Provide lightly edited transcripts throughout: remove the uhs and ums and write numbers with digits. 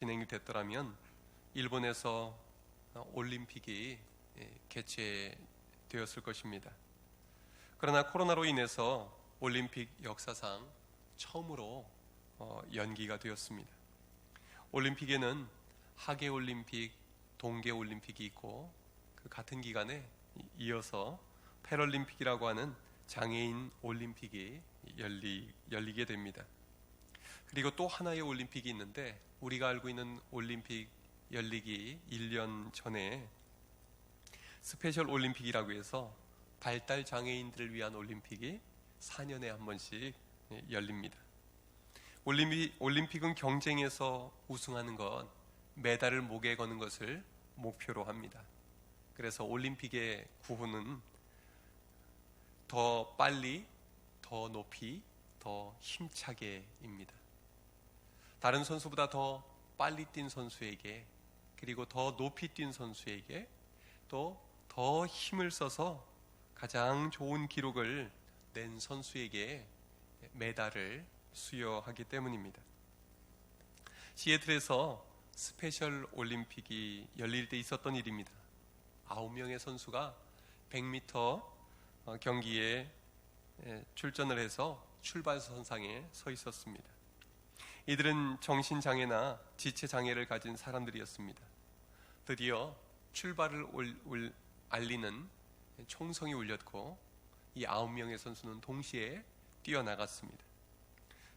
진행이 됐더라면 일본에서 올림픽이 개최되었을 것입니다. 그러나 코로나로 인해서 올림픽 역사상 처음으로 연기가 되었습니다. 올림픽에는 하계올림픽, 동계올림픽이 있고 그 같은 기간에 이어서 패럴림픽이라고 하는 장애인 올림픽이 열리게 됩니다. 그리고 또 하나의 올림픽이 있는데 우리가 알고 있는 올림픽 열리기 1년 전에 스페셜 올림픽이라고 해서 발달 장애인들을 위한 올림픽이 4년에 한 번씩 열립니다. 올림픽은 경쟁에서 우승하는 것, 메달을 목에 거는 것을 목표로 합니다. 그래서 올림픽의 구호는 더 빨리, 더 높이, 더 힘차게입니다. 다른 선수보다 더 빨리 뛴 선수에게, 그리고 더 높이 뛴 선수에게 또 더 힘을 써서 가장 좋은 기록을 낸 선수에게 메달을 수여하기 때문입니다. 시애틀에서 스페셜 올림픽이 열릴 때 있었던 일입니다. 9명의 선수가 100m 경기에 출전을 해서 출발선상에 서 있었습니다. 이들은 정신장애나 지체장애를 가진 사람들이었습니다. 드디어 출발을 알리는 총성이 울렸고 이 9명의 선수는 동시에 뛰어나갔습니다.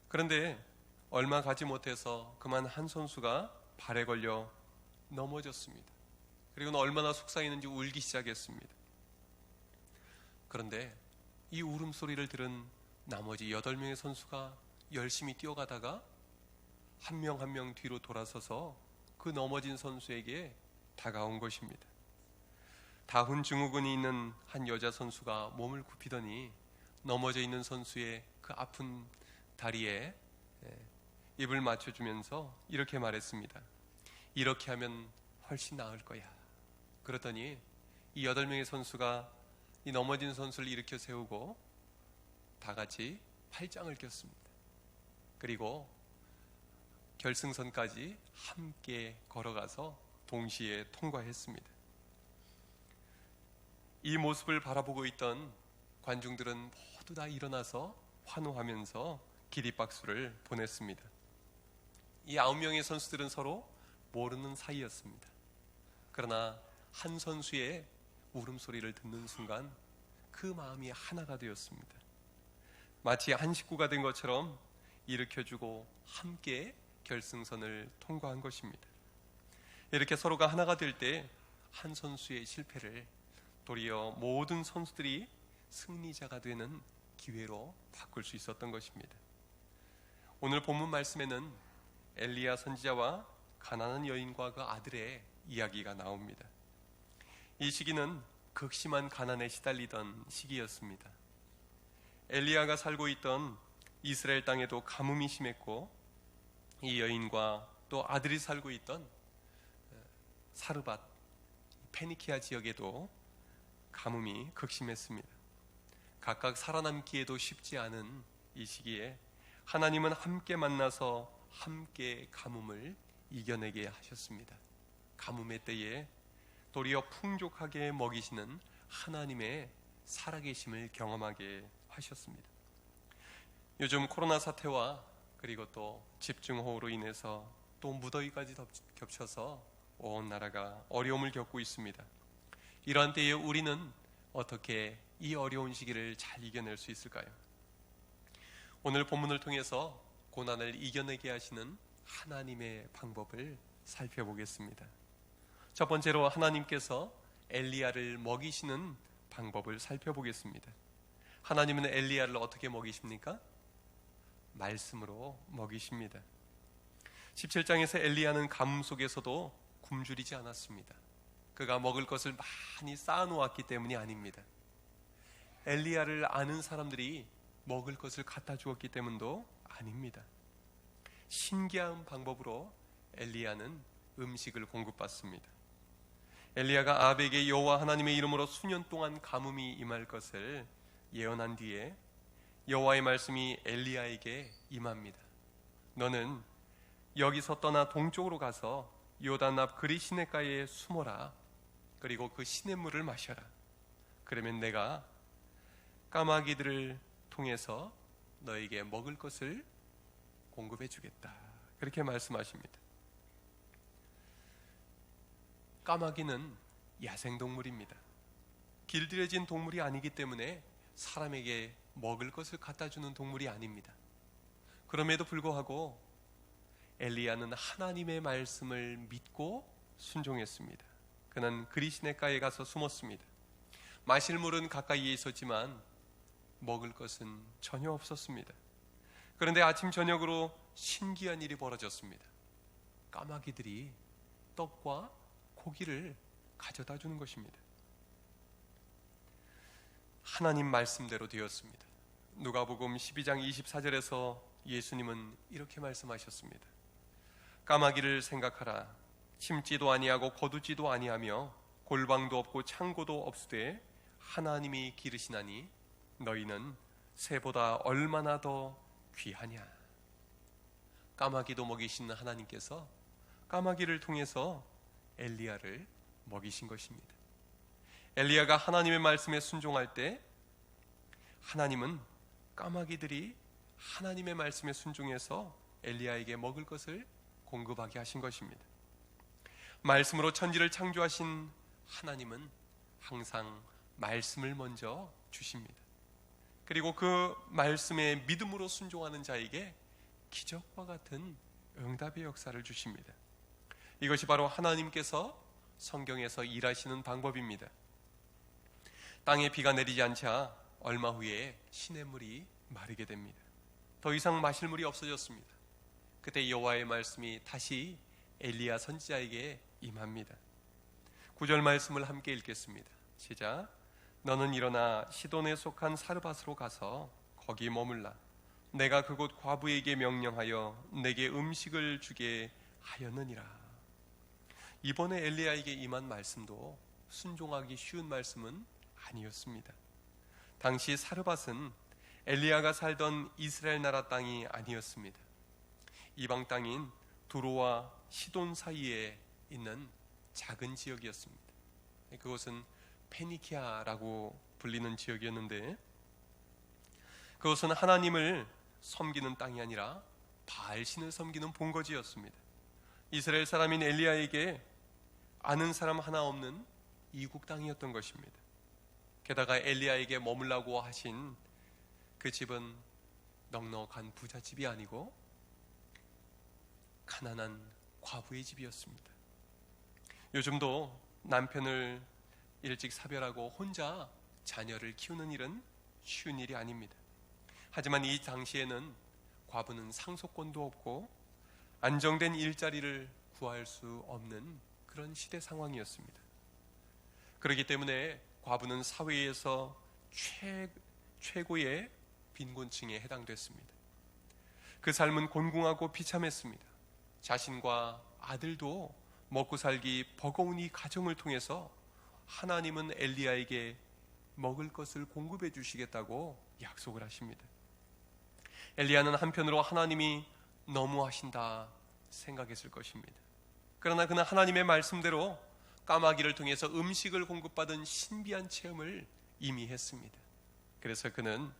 그런데 얼마 가지 못해서 그만 한 선수가 발에 걸려 넘어졌습니다. 그리고는 얼마나 속상했는지 울기 시작했습니다. 그런데 이 울음소리를 들은 나머지 8명의 선수가 열심히 뛰어가다가 한 명 한 명 뒤로 돌아서서 그 넘어진 선수에게 다가온 것입니다. 다훈 증후군이 있는 한 여자 선수가 몸을 굽히더니 넘어져 있는 선수의 그 아픈 다리에 입을 맞춰주면서 이렇게 말했습니다. 이렇게 하면 훨씬 나을 거야. 그러더니 이 8명의 선수가 이 넘어진 선수를 일으켜 세우고 다 같이 팔짱을 꼈습니다. 그리고 결승선까지 함께 걸어가서 동시에 통과했습니다. 이 모습을 바라보고 있던 관중들은 모두 다 일어나서 환호하면서 기립박수를 보냈습니다. 이 9명의 선수들은 서로 모르는 사이였습니다. 그러나 한 선수의 울음소리를 듣는 순간 그 마음이 하나가 되었습니다. 마치 한 식구가 된 것처럼 일으켜주고 함께 결승선을 통과한 것입니다. 이렇게 서로가 하나가 될 때 한 선수의 실패를 도리어 모든 선수들이 승리자가 되는 기회로 바꿀 수 있었던 것입니다. 오늘 본문 말씀에는 엘리야 선지자와 가난한 여인과 그 아들의 이야기가 나옵니다. 이 시기는 극심한 가난에 시달리던 시기였습니다. 엘리야가 살고 있던 이스라엘 땅에도 가뭄이 심했고 이 여인과 또 아들이 살고 있던 사르밧, 페니키아 지역에도 가뭄이 극심했습니다. 각각 살아남기에도 쉽지 않은 이 시기에 하나님은 함께 만나서 함께 가뭄을 이겨내게 하셨습니다. 가뭄의 때에 도리어 풍족하게 먹이시는 하나님의 살아계심을 경험하게 하셨습니다. 요즘 코로나 사태와 그리고 또 집중호우로 인해서 또 무더위까지 겹쳐서 온 나라가 어려움을 겪고 있습니다. 이러한 때에 우리는 어떻게 이 어려운 시기를 잘 이겨낼 수 있을까요? 오늘 본문을 통해서 고난을 이겨내게 하시는 하나님의 방법을 살펴보겠습니다. 첫 번째로 하나님께서 엘리야를 먹이시는 방법을 살펴보겠습니다. 하나님은 엘리야를 어떻게 먹이십니까? 말씀으로 먹이십니다. 17장에서 엘리야는 가뭄 속에서도 굶주리지 않았습니다. 그가 먹을 것을 많이 쌓아놓았기 때문이 아닙니다. 엘리야를 아는 사람들이 먹을 것을 갖다 주었기 때문도 아닙니다. 신기한 방법으로 엘리야는 음식을 공급받습니다. 엘리야가 아합에게 여호와 하나님의 이름으로 수년 동안 가뭄이 임할 것을 예언한 뒤에 여호와의 말씀이 엘리야에게 임합니다. 너는 여기서 떠나 동쪽으로 가서 요단 앞 그리 시냇가에 숨어라. 그리고 그 시냇물을 마셔라. 그러면 내가 까마귀들을 통해서 너에게 먹을 것을 공급해 주겠다. 그렇게 말씀하십니다. 까마귀는 야생동물입니다. 길들여진 동물이 아니기 때문에 사람에게 먹을 것을 갖다 주는 동물이 아닙니다. 그럼에도 불구하고 엘리야는 하나님의 말씀을 믿고 순종했습니다. 그는 그리 시냇가에 가서 숨었습니다. 마실 물은 가까이에 있었지만 먹을 것은 전혀 없었습니다. 그런데 아침 저녁으로 신기한 일이 벌어졌습니다. 까마귀들이 떡과 고기를 가져다 주는 것입니다. 하나님 말씀대로 되었습니다. 누가복음 12장 24절에서 예수님은 이렇게 말씀하셨습니다. 까마귀를 생각하라. 심지도 아니하고 거두지도 아니하며 골방도 없고 창고도 없으되 하나님이 기르시나니 너희는 새보다 얼마나 더 귀하냐. 까마귀도 먹이시는 하나님께서 까마귀를 통해서 엘리야를 먹이신 것입니다. 엘리야가 하나님의 말씀에 순종할 때 하나님은 까마귀들이 하나님의 말씀에 순종해서 엘리야에게 먹을 것을 공급하게 하신 것입니다. 말씀으로 천지를 창조하신 하나님은 항상 말씀을 먼저 주십니다. 그리고 그 말씀에 믿음으로 순종하는 자에게 기적과 같은 응답의 역사를 주십니다. 이것이 바로 하나님께서 성경에서 일하시는 방법입니다. 땅에 비가 내리지 않자 얼마 후에 시냇물이 마르게 됩니다. 더 이상 마실 물이 없어졌습니다. 그때 여호와의 말씀이 다시 엘리야 선지자에게 임합니다. 9절 말씀을 함께 읽겠습니다. 시작. 너는 일어나 시돈에 속한 사르밧으로 가서 거기 머물라. 내가 그곳 과부에게 명령하여 내게 음식을 주게 하였느니라. 이번에 엘리야에게 임한 말씀도 순종하기 쉬운 말씀은 아니었습니다. 당시 사르밧은 엘리야가 살던 이스라엘 나라 땅이 아니었습니다. 이방 땅인 두로와 시돈 사이에 있는 작은 지역이었습니다. 그것은 페니키아라고 불리는 지역이었는데 그것은 하나님을 섬기는 땅이 아니라 바알신을 섬기는 본거지였습니다. 이스라엘 사람인 엘리야에게 아는 사람 하나 없는 이국 땅이었던 것입니다. 게다가 엘리야에게 머물라고 하신 그 집은 넉넉한 부잣집이 아니고 가난한 과부의 집이었습니다. 요즘도 남편을 일찍 사별하고 혼자 자녀를 키우는 일은 쉬운 일이 아닙니다. 하지만 이 당시에는 과부는 상속권도 없고 안정된 일자리를 구할 수 없는 그런 시대 상황이었습니다. 그렇기 때문에 과부는 사회에서 최고의 빈곤층에 해당됐습니다. 그 삶은 곤궁하고 비참했습니다. 자신과 아들도 먹고 살기 버거운 이 가정을 통해서 하나님은 엘리야에게 먹을 것을 공급해 주시겠다고 약속을 하십니다. 엘리야는 한편으로 하나님이 너무하신다 생각했을 것입니다. 그러나 그는 하나님의 말씀대로 까마귀를 통해서 음식을 공급받은 신비한 체험을 이미 했습니다. 그래서 그는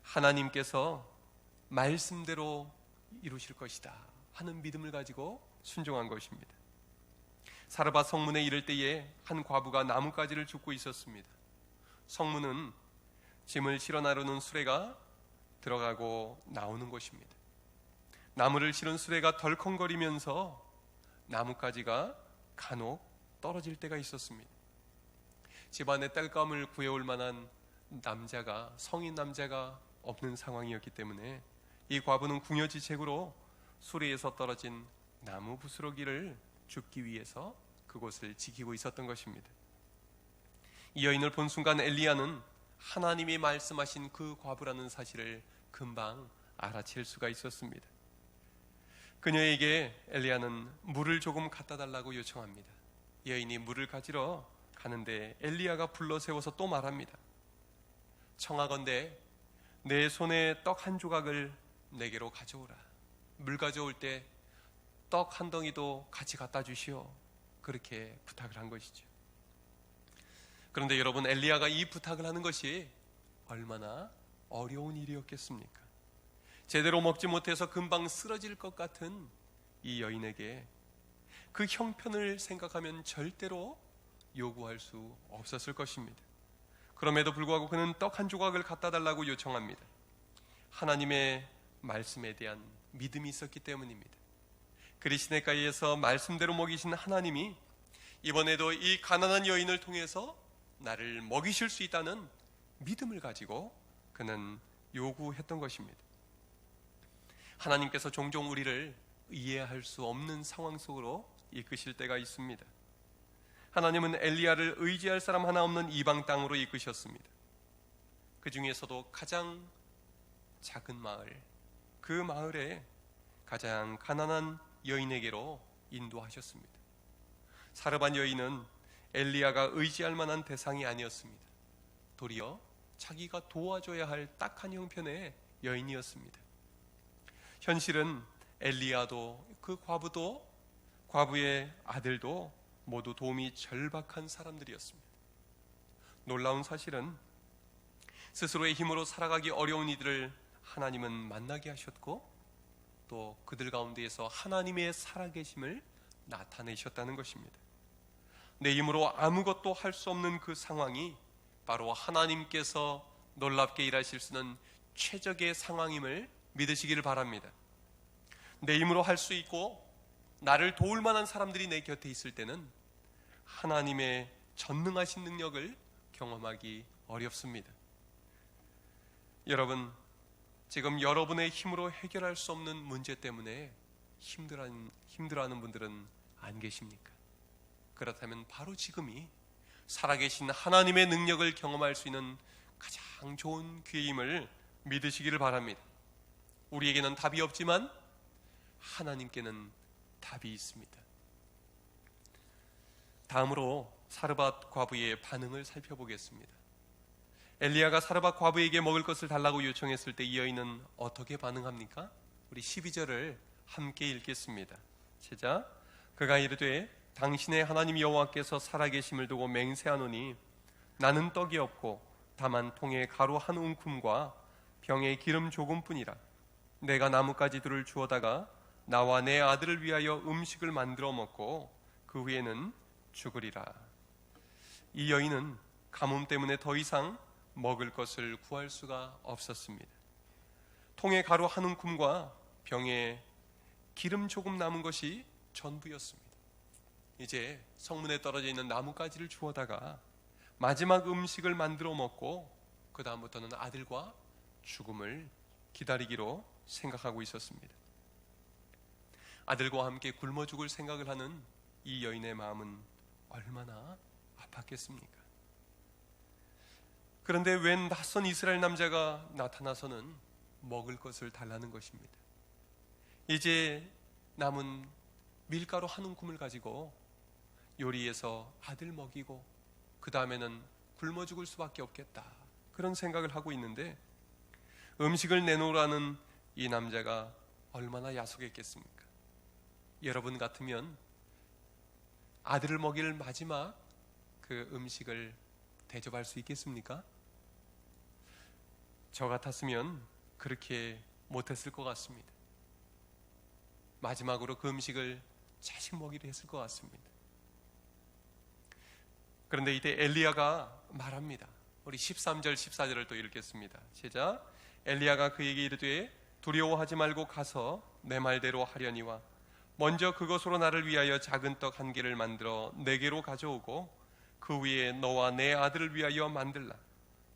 하나님께서 말씀대로 이루실 것이다 하는 믿음을 가지고 순종한 것입니다. 사르밧 성문에 이를 때에 한 과부가 나뭇가지를 줍고 있었습니다. 성문은 짐을 실어 나르는 수레가 들어가고 나오는 곳입니다. 나무를 실은 수레가 덜컹거리면서 나뭇가지가 간혹 떨어질 때가 있었습니다. 집안에 땔감을 구해올 만한 남자가, 성인 남자가 없는 상황이었기 때문에 이 과부는 궁여지책으로 수레에서 떨어진 나무 부스러기를 줍기 위해서 그곳을 지키고 있었던 것입니다. 이 여인을 본 순간 엘리야는 하나님이 말씀하신 그 과부라는 사실을 금방 알아챌 수가 있었습니다. 그녀에게 엘리야는 물을 조금 갖다 달라고 요청합니다. 여인이 물을 가지러 가는데 엘리야가 불러 세워서 또 말합니다. 청하건대 내 손에 떡 한 조각을 내게로 가져오라. 물 가져올 때 떡 한 덩이도 같이 갖다 주시오. 그렇게 부탁을 한 것이죠. 그런데 여러분, 엘리야가 이 부탁을 하는 것이 얼마나 어려운 일이었겠습니까? 제대로 먹지 못해서 금방 쓰러질 것 같은 이 여인에게 그 형편을 생각하면 절대로 요구할 수 없었을 것입니다. 그럼에도 불구하고 그는 떡 한 조각을 갖다 달라고 요청합니다. 하나님의 말씀에 대한 믿음이 있었기 때문입니다. 그리시네가이에서 말씀대로 먹이신 하나님이 이번에도 이 가난한 여인을 통해서 나를 먹이실 수 있다는 믿음을 가지고 그는 요구했던 것입니다. 하나님께서 종종 우리를 이해할 수 없는 상황 속으로 이끄실 때가 있습니다. 하나님은 엘리야를 의지할 사람 하나 없는 이방 땅으로 이끄셨습니다. 그 중에서도 가장 작은 마을, 그 마을에 가장 가난한 여인에게로 인도하셨습니다. 사르밧 여인은 엘리야가 의지할 만한 대상이 아니었습니다. 도리어 자기가 도와줘야 할 딱한 형편의 여인이었습니다. 현실은 엘리야도 그 과부도 과부의 아들도 모두 도움이 절박한 사람들이었습니다. 놀라운 사실은 스스로의 힘으로 살아가기 어려운 이들을 하나님은 만나게 하셨고 또 그들 가운데에서 하나님의 살아계심을 나타내셨다는 것입니다. 내 힘으로 아무것도 할 수 없는 그 상황이 바로 하나님께서 놀랍게 일하실 수 있는 최적의 상황임을 믿으시기를 바랍니다. 내 힘으로 할 수 있고 나를 도울 만한 사람들이 내 곁에 있을 때는 하나님의 전능하신 능력을 경험하기 어렵습니다. 여러분, 지금 여러분의 힘으로 해결할 수 없는 문제 때문에 힘들어하는 분들은 안 계십니까? 그렇다면 바로 지금이 살아계신 하나님의 능력을 경험할 수 있는 가장 좋은 기회임을 믿으시기를 바랍니다. 우리에게는 답이 없지만 하나님께는 답이 있습니다. 다음으로 사르밧 과부의 반응을 살펴보겠습니다. 엘리야가 사르밧 과부에게 먹을 것을 달라고 요청했을 때 이 여인은 어떻게 반응합니까? 우리 12절을 함께 읽겠습니다. 시작. 그가 이르되 당신의 하나님 여호와께서 살아계심을 두고 맹세하노니 나는 떡이 없고 다만 통에 가루 한 움큼과 병에 기름 조금뿐이라. 내가 나뭇가지들을 주워다가 나와 내 아들을 위하여 음식을 만들어 먹고 그 후에는 죽으리라. 이 여인은 가뭄 때문에 더 이상 먹을 것을 구할 수가 없었습니다. 통에 가루 한 움큼과 병에 기름 조금 남은 것이 전부였습니다. 이제 성문에 떨어져 있는 나뭇가지를 주워다가 마지막 음식을 만들어 먹고 그 다음부터는 아들과 죽음을 기다리기로 생각하고 있었습니다. 아들과 함께 굶어 죽을 생각을 하는 이 여인의 마음은 얼마나 아팠겠습니까? 그런데 웬 낯선 이스라엘 남자가 나타나서는 먹을 것을 달라는 것입니다. 이제 남은 밀가루 한 움큼을 가지고 요리해서 아들 먹이고 그 다음에는 굶어 죽을 수밖에 없겠다, 그런 생각을 하고 있는데 음식을 내놓으라는 이 남자가 얼마나 야속했겠습니까? 여러분 같으면 아들을 먹일 마지막 그 음식을 대접할 수 있겠습니까? 저 같았으면 그렇게 못했을 것 같습니다. 마지막으로 그 음식을 자식 먹이려 했을 것 같습니다. 그런데 이때 엘리야가 말합니다. 우리 13절 14절을 또 읽겠습니다. 시작. 엘리야가 그에게 이르되 두려워하지 말고 가서 내 말대로 하려니와 먼저 그것으로 나를 위하여 작은 떡 한 개를 만들어 내게로 가져오고 그 위에 너와 내 아들을 위하여 만들라.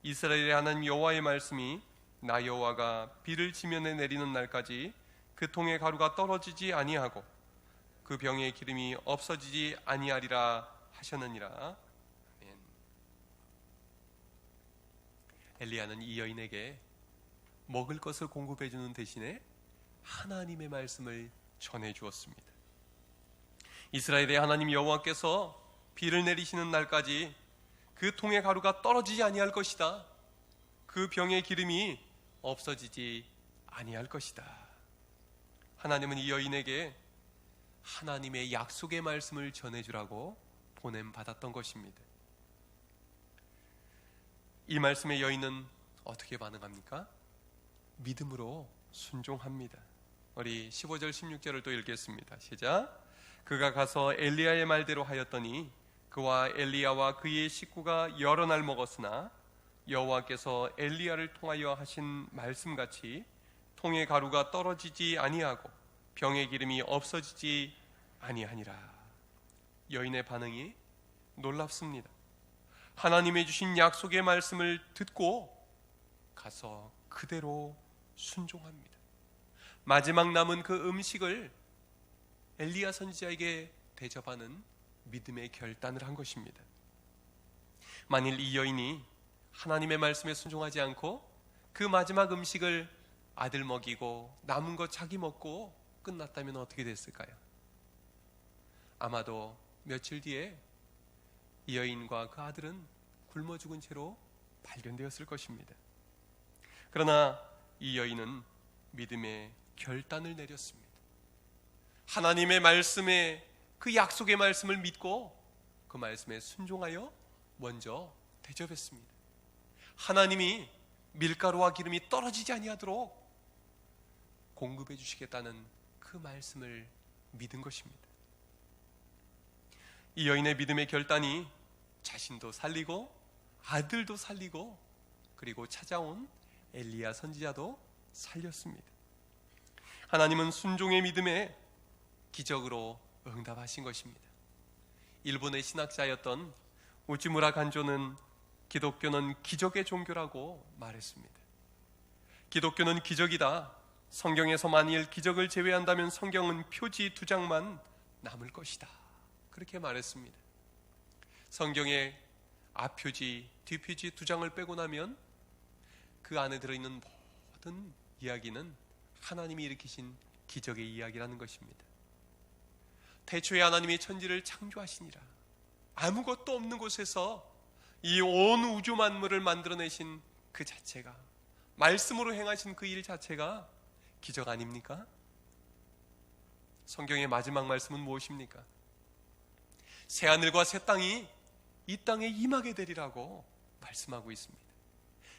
이스라엘의 하나님 여호와의 말씀이 나 여호와가 비를 지면에 내리는 날까지 그 통의 가루가 떨어지지 아니하고 그 병의 기름이 없어지지 아니하리라 하셨느니라. 아멘. 엘리야는 이 여인에게 먹을 것을 공급해 주는 대신에 하나님의 말씀을 전해 주었습니다. 이스라엘의 하나님 여호와께서 비를 내리시는 날까지 그 통의 가루가 떨어지지 아니할 것이다. 그 병의 기름이 없어지지 아니할 것이다. 하나님은 이 여인에게 하나님의 약속의 말씀을 전해주라고 보냄받았던 것입니다. 이 말씀의 여인은 어떻게 반응합니까? 믿음으로 순종합니다. 우리 15절 16절을 또 읽겠습니다. 시작. 그가 가서 엘리야의 말대로 하였더니 그와 엘리야와 그의 식구가 여러 날 먹었으나 여호와께서 엘리야를 통하여 하신 말씀같이 통의 가루가 떨어지지 아니하고 병의 기름이 없어지지 아니하니라. 여인의 반응이 놀랍습니다. 하나님의 주신 약속의 말씀을 듣고 가서 그대로 순종합니다. 마지막 남은 그 음식을 엘리야 선지자에게 대접하는 믿음의 결단을 한 것입니다. 만일 이 여인이 하나님의 말씀에 순종하지 않고 그 마지막 음식을 아들 먹이고 남은 거 자기 먹고 끝났다면 어떻게 됐을까요? 아마도 며칠 뒤에 이 여인과 그 아들은 굶어 죽은 채로 발견되었을 것입니다. 그러나 이 여인은 믿음의 결단을 내렸습니다. 하나님의 말씀에, 그 약속의 말씀을 믿고 그 말씀에 순종하여 먼저 대접했습니다. 하나님이 밀가루와 기름이 떨어지지 아니하도록 공급해 주시겠다는 그 말씀을 믿은 것입니다. 이 여인의 믿음의 결단이 자신도 살리고 아들도 살리고 그리고 찾아온 엘리야 선지자도 살렸습니다. 하나님은 순종의 믿음에 기적으로 응답하신 것입니다. 일본의 신학자였던 우찌무라 간조는 기독교는 기적의 종교라고 말했습니다. 기독교는 기적이다. 성경에서 만일 기적을 제외한다면 성경은 표지 2장만 남을 것이다. 그렇게 말했습니다. 성경의 앞표지, 뒷표지 2장을 빼고 나면 그 안에 들어있는 모든 이야기는 하나님이 일으키신 기적의 이야기라는 것입니다. 태초에 하나님이 천지를 창조하시니라. 아무것도 없는 곳에서 이 온 우주 만물을 만들어내신 그 자체가, 말씀으로 행하신 그 일 자체가 기적 아닙니까? 성경의 마지막 말씀은 무엇입니까? 새하늘과 새 땅이 이 땅에 임하게 되리라고 말씀하고 있습니다.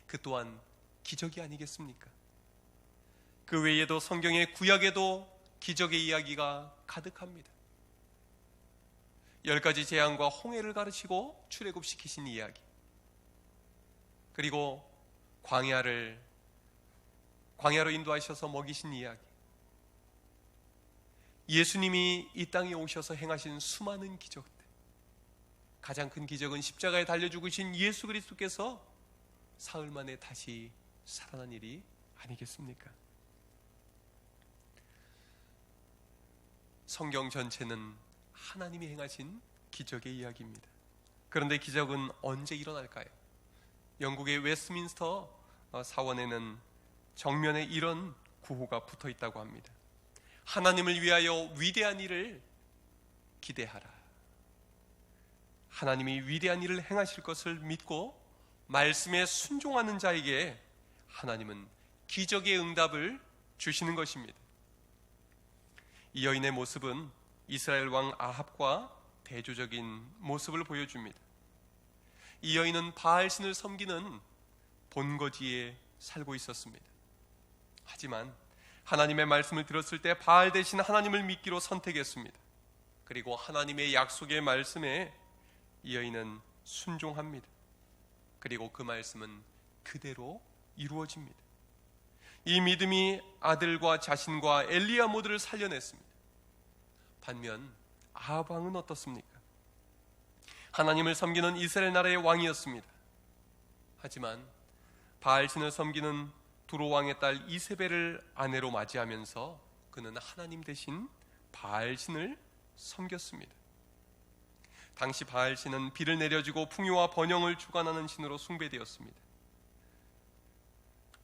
그 또한 기적이 아니겠습니까? 그 외에도 성경의 구약에도 기적의 이야기가 가득합니다. 10가지 재앙과 홍해를 가르치고 출애굽시키신 이야기, 그리고 광야로 인도하셔서 먹이신 이야기, 예수님이 이 땅에 오셔서 행하신 수많은 기적들, 가장 큰 기적은 십자가에 달려 죽으신 예수 그리스도께서 사흘 만에 다시 살아난 일이 아니겠습니까? 성경 전체는 하나님이 행하신 기적의 이야기입니다. 그런데 기적은 언제 일어날까요? 영국의 웨스트민스터 사원에는 정면에 이런 구호가 붙어 있다고 합니다. 하나님을 위하여 위대한 일을 기대하라. 하나님이 위대한 일을 행하실 것을 믿고 말씀에 순종하는 자에게 하나님은 기적의 응답을 주시는 것입니다. 이 여인의 모습은 이스라엘 왕 아합과 대조적인 모습을 보여줍니다. 이 여인은 바알신을 섬기는 본거지에 살고 있었습니다. 하지만 하나님의 말씀을 들었을 때 바알 대신 하나님을 믿기로 선택했습니다. 그리고 하나님의 약속의 말씀에 이 여인은 순종합니다. 그리고 그 말씀은 그대로 이루어집니다. 이 믿음이 아들과 자신과 엘리야 모두를 살려냈습니다. 반면 아합 왕은 어떻습니까? 하나님을 섬기는 이스라엘 나라의 왕이었습니다. 하지만 바알신을 섬기는 두로 왕의 딸 이세벨을 아내로 맞이하면서 그는 하나님 대신 바알신을 섬겼습니다. 당시 바알신은 비를 내려주고 풍요와 번영을 주관하는 신으로 숭배되었습니다.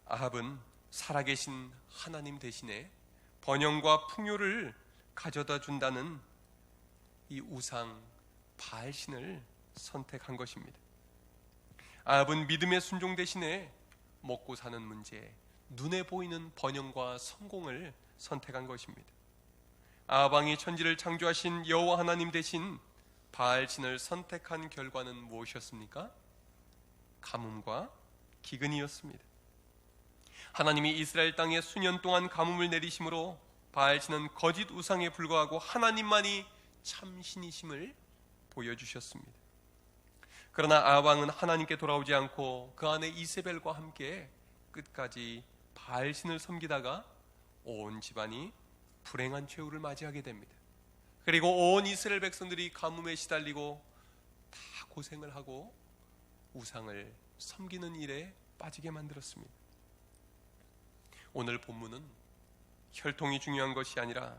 아합은 살아계신 하나님 대신에 번영과 풍요를 가져다 준다는 이 우상 바알신을 선택한 것입니다. 아합은 믿음의 순종 대신에 먹고 사는 문제, 눈에 보이는 번영과 성공을 선택한 것입니다. 아방이 천지를 창조하신 여호와 하나님 대신 바알신을 선택한 결과는 무엇이었습니까? 가뭄과 기근이었습니다. 하나님이 이스라엘 땅에 수년 동안 가뭄을 내리심으로 바알신은 거짓 우상에 불과하고 하나님만이 참신이심을 보여주셨습니다. 그러나 아방은 하나님께 돌아오지 않고 그 아내 이세벨과 함께 끝까지 바알신을 섬기다가 온 집안이 불행한 최후를 맞이하게 됩니다. 그리고 온 이스라엘 백성들이 가뭄에 시달리고 다 고생을 하고 우상을 섬기는 일에 빠지게 만들었습니다. 오늘 본문은 혈통이 중요한 것이 아니라,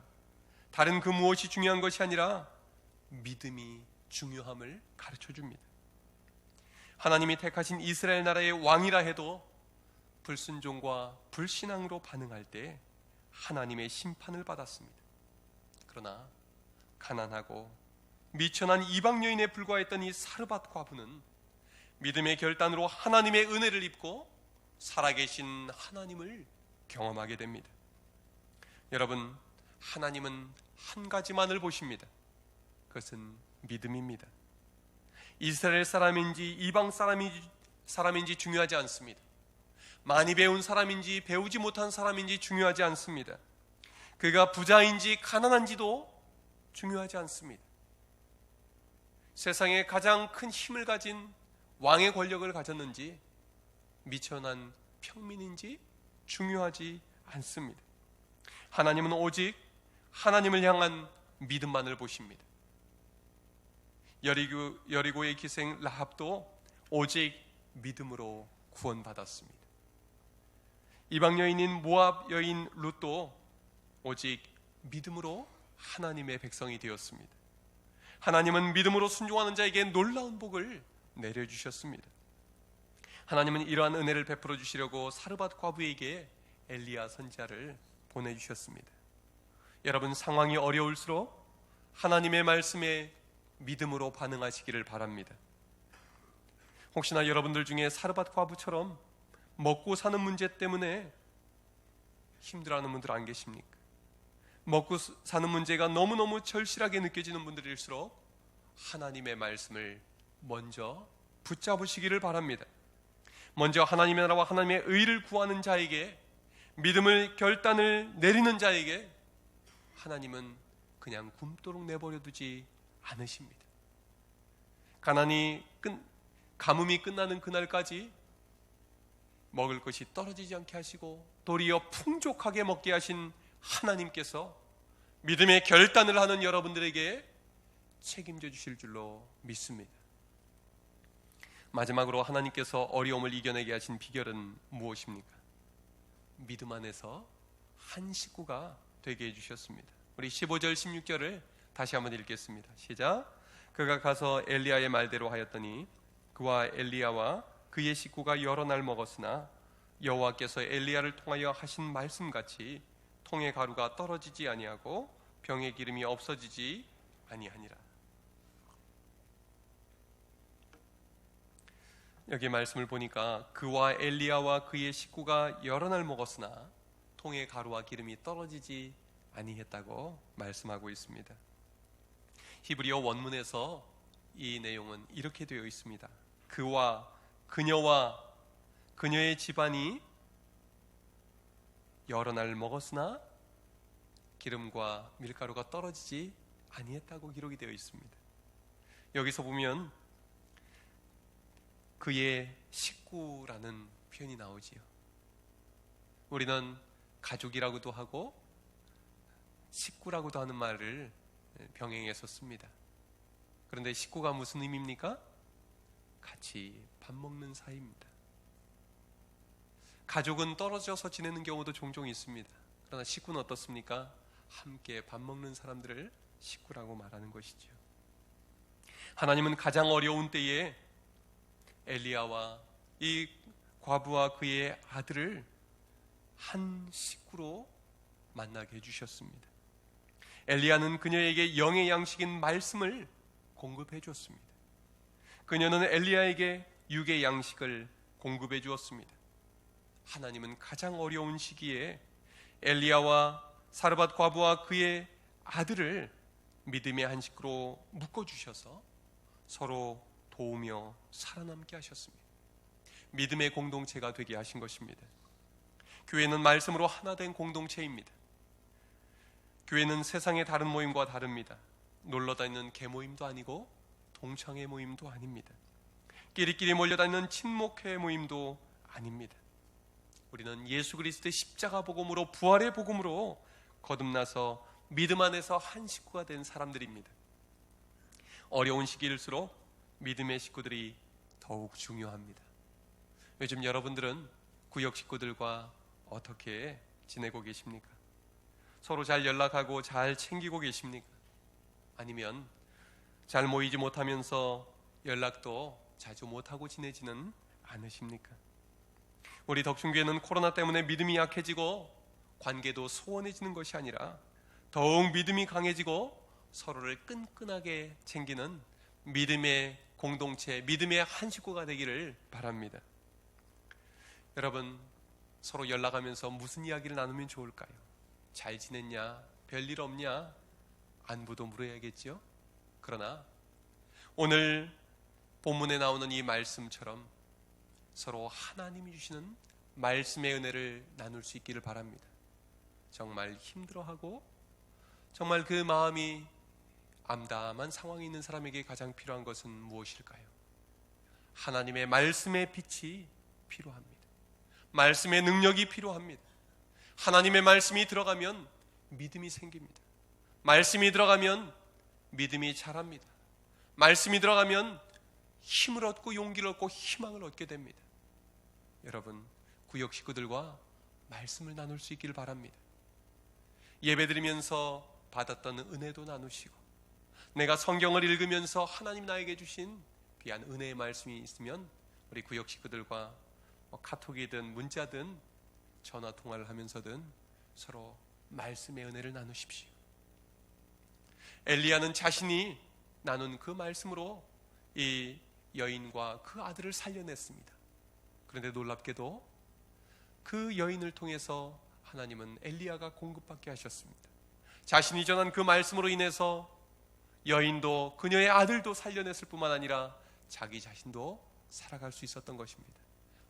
다른 그 무엇이 중요한 것이 아니라 믿음이 중요함을 가르쳐 줍니다. 하나님이 택하신 이스라엘 나라의 왕이라 해도 불순종과 불신앙으로 반응할 때 하나님의 심판을 받았습니다. 그러나 가난하고 미천한 이방 여인에 불과했던 이 사르밧 과부는 믿음의 결단으로 하나님의 은혜를 입고 살아계신 하나님을 경험하게 됩니다. 여러분, 하나님은 한 가지만을 보십니다. 그것은 믿음입니다. 이스라엘 사람인지 이방 사람인지 중요하지 않습니다. 많이 배운 사람인지 배우지 못한 사람인지 중요하지 않습니다. 그가 부자인지 가난한지도 중요하지 않습니다. 세상에 가장 큰 힘을 가진 왕의 권력을 가졌는지 미천한 평민인지 중요하지 않습니다. 하나님은 오직 하나님을 향한 믿음만을 보십니다. 여리고의 기생 라합도 오직 믿음으로 구원받았습니다. 이방 여인인 모압 여인 룻도 오직 믿음으로 하나님의 백성이 되었습니다. 하나님은 믿음으로 순종하는 자에게 놀라운 복을 내려주셨습니다. 하나님은 이러한 은혜를 베풀어 주시려고 사르밧 과부에게 엘리야 선지자를 보내주셨습니다. 여러분, 상황이 어려울수록 하나님의 말씀에 믿음으로 반응하시기를 바랍니다. 혹시나 여러분들 중에 사르밧 과부처럼 먹고 사는 문제 때문에 힘들어하는 분들 안 계십니까? 먹고 사는 문제가 너무너무 절실하게 느껴지는 분들일수록 하나님의 말씀을 먼저 붙잡으시기를 바랍니다. 먼저 하나님의 나라와 하나님의 의를 구하는 자에게, 믿음을 결단을 내리는 자에게 하나님은 그냥 굶도록 내버려 두지 않으십니다. 가뭄이 끝나는 그날까지 먹을 것이 떨어지지 않게 하시고 도리어 풍족하게 먹게 하신 하나님께서 믿음의 결단을 하는 여러분들에게 책임져 주실 줄로 믿습니다. 마지막으로 하나님께서 어려움을 이겨내게 하신 비결은 무엇입니까? 믿음 안에서 한 식구가 되게 해주셨습니다. 우리 15절 16절을 다시 한번 읽겠습니다. 시작. 그가 가서 엘리야의 말대로 하였더니 그와 엘리야와 그의 식구가 여러 날 먹었으나 여호와께서 엘리야를 통하여 하신 말씀같이 통의 가루가 떨어지지 아니하고 병의 기름이 없어지지 아니하니라. 여기 말씀을 보니까 그와 엘리야와 그의 식구가 여러 날 먹었으나 통의 가루와 기름이 떨어지지 아니했다고 말씀하고 있습니다. 히브리어 원문에서 이 내용은 이렇게 되어 있습니다. 그와 그녀와 그녀의 집안이 여러 날 먹었으나 기름과 밀가루가 떨어지지 아니했다고 기록이 되어 있습니다. 여기서 보면 그의 식구라는 표현이 나오지요. 우리는 가족이라고도 하고 식구라고도 하는 말을 병행해서 씁니다. 그런데 식구가 무슨 의미입니까? 같이 밥 먹는 사이입니다. 가족은 떨어져서 지내는 경우도 종종 있습니다. 그러나 식구는 어떻습니까? 함께 밥 먹는 사람들을 식구라고 말하는 것이죠. 하나님은 가장 어려운 때에 엘리야와 이 과부와 그의 아들을 한 식구로 만나게 해주셨습니다. 엘리야는 그녀에게 영의 양식인 말씀을 공급해 주었습니다. 그녀는 엘리야에게 육의 양식을 공급해 주었습니다. 하나님은 가장 어려운 시기에 엘리야와 사르밧 과부와 그의 아들을 믿음의 한 식구로 묶어주셔서 서로 도우며 살아남게 하셨습니다. 믿음의 공동체가 되게 하신 것입니다. 교회는 말씀으로 하나 된 공동체입니다. 교회는 세상의 다른 모임과 다릅니다. 놀러다니는 개모임도 아니고 동창회 모임도 아닙니다. 끼리끼리 몰려다니는 친목회 모임도 아닙니다. 우리는 예수 그리스도의 십자가 복음으로, 부활의 복음으로 거듭나서 믿음 안에서 한 식구가 된 사람들입니다. 어려운 시기일수록 믿음의 식구들이 더욱 중요합니다. 요즘 여러분들은 구역 식구들과 어떻게 지내고 계십니까? 서로 잘 연락하고 잘 챙기고 계십니까? 아니면 잘 모이지 못하면서 연락도 자주 못하고 지내지는 않으십니까? 우리 덕sun교회는 코로나 때문에 믿음이 약해지고 관계도 소원해지는 것이 아니라 더욱 믿음이 강해지고 서로를 끈끈하게 챙기는 믿음의 공동체, 믿음의 한 식구가 되기를 바랍니다. 여러분, 서로 연락하면서 무슨 이야기를 나누면 좋을까요? 잘 지냈냐? 별일 없냐? 안부도 물어야겠죠? 그러나 오늘 본문에 나오는 이 말씀처럼 서로 하나님이 주시는 말씀의 은혜를 나눌 수 있기를 바랍니다. 정말 힘들어하고 정말 그 마음이 암담한 상황에 있는 사람에게 가장 필요한 것은 무엇일까요? 하나님의 말씀의 빛이 필요합니다. 말씀의 능력이 필요합니다. 하나님의 말씀이 들어가면 믿음이 생깁니다. 말씀이 들어가면 믿음이 자랍니다. 말씀이 들어가면 힘을 얻고 용기를 얻고 희망을 얻게 됩니다. 여러분, 구역 식구들과 말씀을 나눌 수 있기를 바랍니다. 예배드리면서 받았던 은혜도 나누시고, 내가 성경을 읽으면서 하나님 나에게 주신 귀한 은혜의 말씀이 있으면 우리 구역 식구들과 카톡이든 문자든 전화 통화를 하면서든 서로 말씀의 은혜를 나누십시오. 엘리야는 자신이 나눈 그 말씀으로 이 여인과 그 아들을 살려냈습니다. 그런데 놀랍게도 그 여인을 통해서 하나님은 엘리야가 공급받게 하셨습니다. 자신이 전한 그 말씀으로 인해서 여인도 그녀의 아들도 살려냈을 뿐만 아니라 자기 자신도 살아갈 수 있었던 것입니다.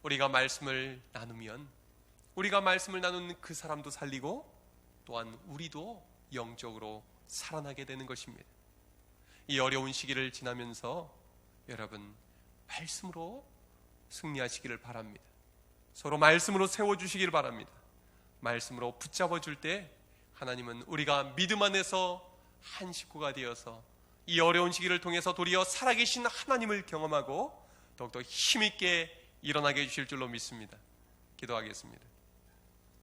우리가 말씀을 나누면, 우리가 말씀을 나누는 그 사람도 살리고 또한 우리도 영적으로 살아나게 되는 것입니다. 이 어려운 시기를 지나면서 여러분, 말씀으로 승리하시기를 바랍니다. 서로 말씀으로 세워주시기를 바랍니다. 말씀으로 붙잡아 줄 때 하나님은 우리가 믿음 안에서 한 식구가 되어서 이 어려운 시기를 통해서 도리어 살아계신 하나님을 경험하고 더욱더 힘있게 일어나게 해주실 줄로 믿습니다. 기도하겠습니다.